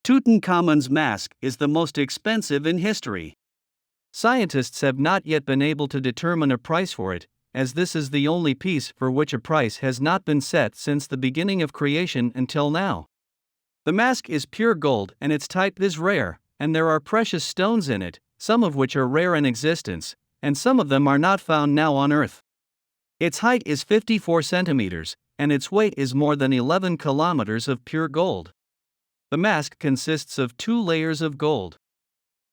Tutankhamun's mask is the most expensive in history. Scientists have not yet been able to determine a price for it, as this is the only piece for which a price has not been set since the beginning of creation until now. The mask is pure gold and its type is rare, and there are precious stones in it, some of which are rare in existence, and some of them are not found now on Earth. Its height is 54 centimeters, and its weight is more than 11 kilometers of pure gold. The mask consists of 2 layers of gold,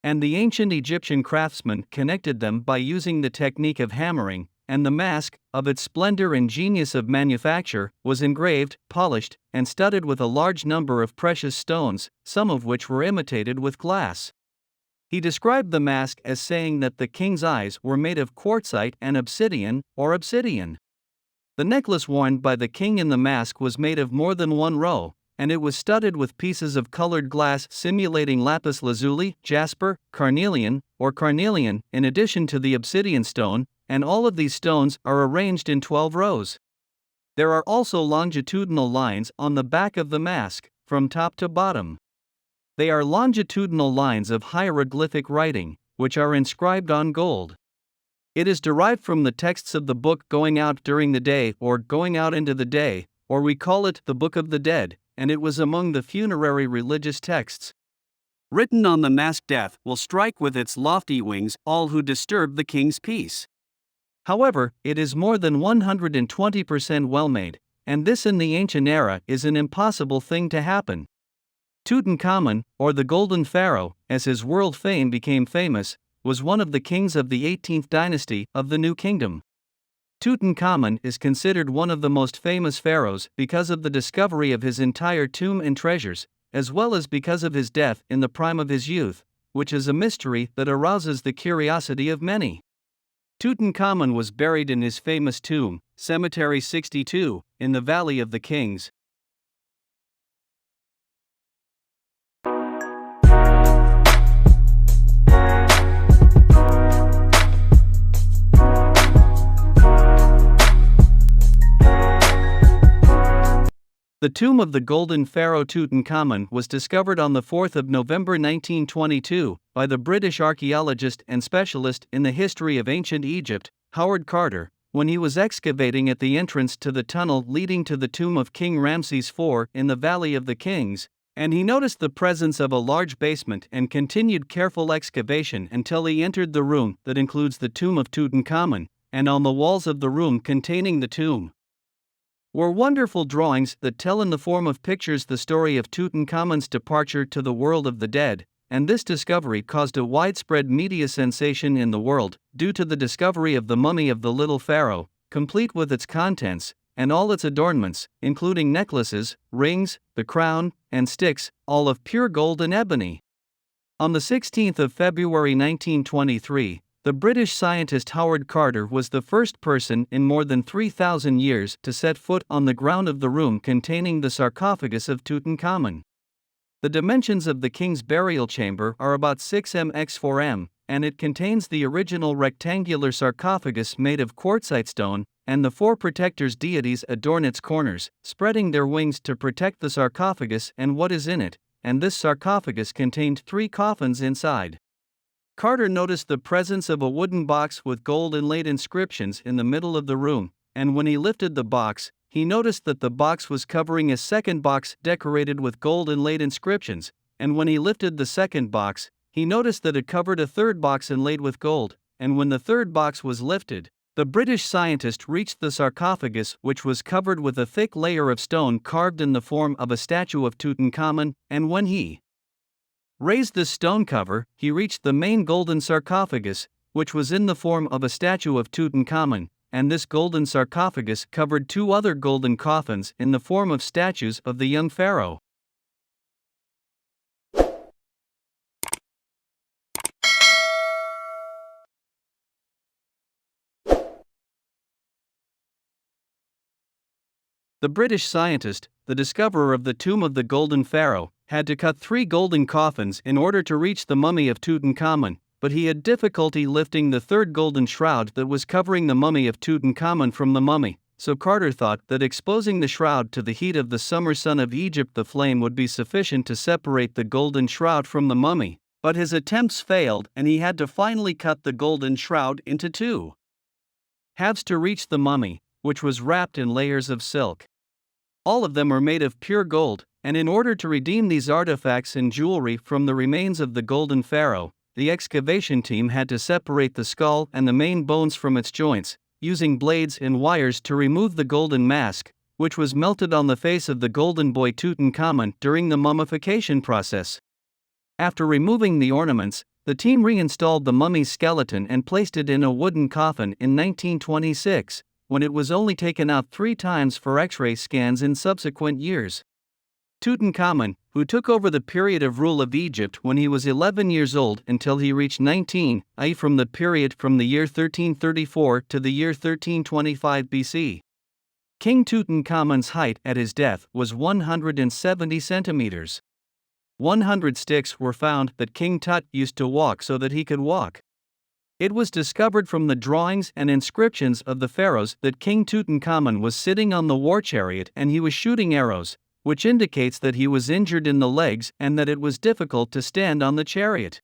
and the ancient Egyptian craftsmen connected them by using the technique of hammering, and the mask, of its splendor and genius of manufacture, was engraved, polished, and studded with a large number of precious stones, some of which were imitated with glass. He described the mask as saying that the king's eyes were made of quartzite and obsidian, or obsidian. The necklace worn by the king in the mask was made of more than one row, and it was studded with pieces of colored glass simulating lapis lazuli, jasper, carnelian, or carnelian, in addition to the obsidian stone, and all of these stones are arranged in 12 rows. There are also longitudinal lines on the back of the mask, from top to bottom. They are longitudinal lines of hieroglyphic writing, which are inscribed on gold. It is derived from the texts of the book Going Out During the Day or Going Out into the Day, or we call it the Book of the Dead, and it was among the funerary religious texts. Written on the mask, death will strike with its lofty wings all who disturb the king's peace. However, it is more than 120% well made, and this in the ancient era is an impossible thing to happen. Tutankhamun, or the Golden Pharaoh, as his world fame became famous, was one of the kings of the 18th dynasty of the New Kingdom. Tutankhamun is considered one of the most famous pharaohs because of the discovery of his entire tomb and treasures, as well as because of his death in the prime of his youth, which is a mystery that arouses the curiosity of many. Tutankhamun was buried in his famous tomb, Cemetery 62, in the Valley of the Kings. The tomb of the Golden Pharaoh Tutankhamun was discovered on the 4th of November 1922 by the British archaeologist and specialist in the history of ancient Egypt, Howard Carter, when he was excavating at the entrance to the tunnel leading to the tomb of King Ramses IV in the Valley of the Kings, and he noticed the presence of a large basement and continued careful excavation until he entered the room that includes the tomb of Tutankhamun, and on the walls of the room containing the tomb were wonderful drawings that tell in the form of pictures the story of Tutankhamun's departure to the world of the dead, and this discovery caused a widespread media sensation in the world, due to the discovery of the mummy of the little pharaoh, complete with its contents, and all its adornments, including necklaces, rings, the crown, and sticks, all of pure gold and ebony. On the 16th of February 1923, the British scientist Howard Carter was the first person in more than 3,000 years to set foot on the ground of the room containing the sarcophagus of Tutankhamun. The dimensions of the king's burial chamber are about 6m x 4m, and it contains the original rectangular sarcophagus made of quartzite stone, and the 4 protectors deities adorn its corners, spreading their wings to protect the sarcophagus and what is in it, and this sarcophagus contained 3 coffins inside. Carter noticed the presence of a wooden box with gold inlaid inscriptions in the middle of the room, and when he lifted the box, he noticed that the box was covering a second box decorated with gold inlaid inscriptions, and when he lifted the second box, he noticed that it covered a third box inlaid with gold, and when the third box was lifted, the British scientist reached the sarcophagus, which was covered with a thick layer of stone carved in the form of a statue of Tutankhamun, and when he raised this stone cover, he reached the main golden sarcophagus, which was in the form of a statue of Tutankhamun, and this golden sarcophagus covered 2 other golden coffins in the form of statues of the young pharaoh. The British scientist, the discoverer of the tomb of the Golden Pharaoh, had to cut 3 golden coffins in order to reach the mummy of Tutankhamun, but he had difficulty lifting the third golden shroud that was covering the mummy of Tutankhamun from the mummy, so Carter thought that exposing the shroud to the heat of the summer sun of Egypt, the flame would be sufficient to separate the golden shroud from the mummy, but his attempts failed and he had to finally cut the golden shroud into two halves to reach the mummy, which was wrapped in layers of silk. All of them are made of pure gold, and in order to redeem these artifacts and jewelry from the remains of the golden pharaoh, the excavation team had to separate the skull and the main bones from its joints, using blades and wires to remove the golden mask, which was melted on the face of the golden boy Tutankhamun during the mummification process. After removing the ornaments, the team reinstalled the mummy's skeleton and placed it in a wooden coffin in 1926, when it was only taken out 3 times for X-ray scans in subsequent years. Tutankhamun, who took over the period of rule of Egypt when he was 11 years old until he reached 19, i.e. from the period from the year 1334 to the year 1325 BC. King Tutankhamun's height at his death was 170 centimeters. 100 sticks were found that King Tut used to walk so that he could walk. It was discovered from the drawings and inscriptions of the pharaohs that King Tutankhamun was sitting on the war chariot and he was shooting arrows, which indicates that he was injured in the legs and that it was difficult to stand on the chariot.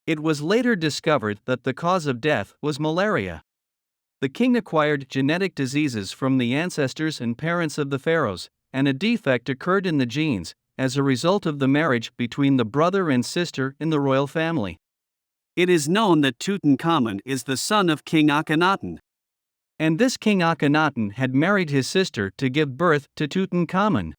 It was later discovered that the cause of death was malaria. The king acquired genetic diseases from the ancestors and parents of the pharaohs, and a defect occurred in the genes as a result of the marriage between the brother and sister in the royal family. It is known that Tutankhamun is the son of King Akhenaten. And this King Akhenaten had married his sister to give birth to Tutankhamun.